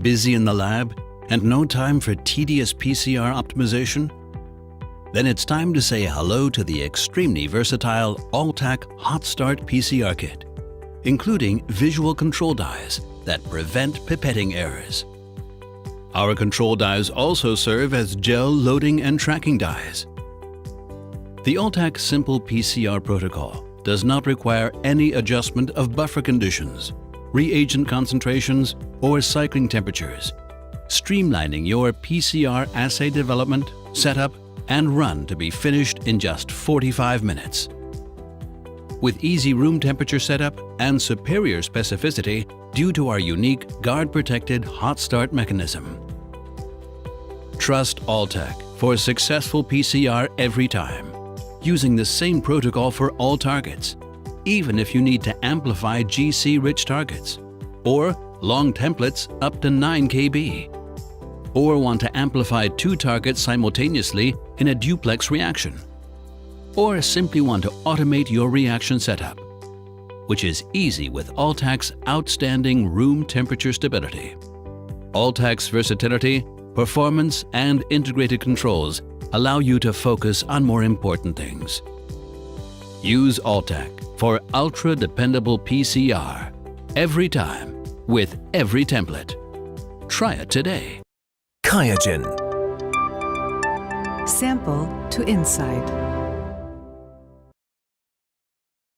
Busy in the lab and no time for tedious PCR optimization? Then it's time to say hello to the extremely versatile AllTaq Hot Start PCR Kit, including visual control dies that prevent pipetting errors. Our control dies also serve as gel loading and tracking dies. The AllTaq Simple PCR protocol does not require any adjustment of buffer conditions, reagent concentrations, or cycling temperatures, streamlining your PCR assay development, setup, and run to be finished in just 45 minutes. With easy room temperature setup and superior specificity due to our unique guard-protected hot start mechanism. Trust AllTaq for successful PCR every time, using the same protocol for all targets, even if you need to amplify GC-rich targets, or long templates up to 9 kb, or want to amplify 2 targets simultaneously in a duplex reaction, or simply want to automate your reaction setup, which is easy with AllTaq's outstanding room temperature stability. AllTaq's versatility, performance, and integrated controls allow you to focus on more important things. Use AllTaq for ultra-dependable PCR every time with every template. Try it today. QIAGEN. Sample to insight.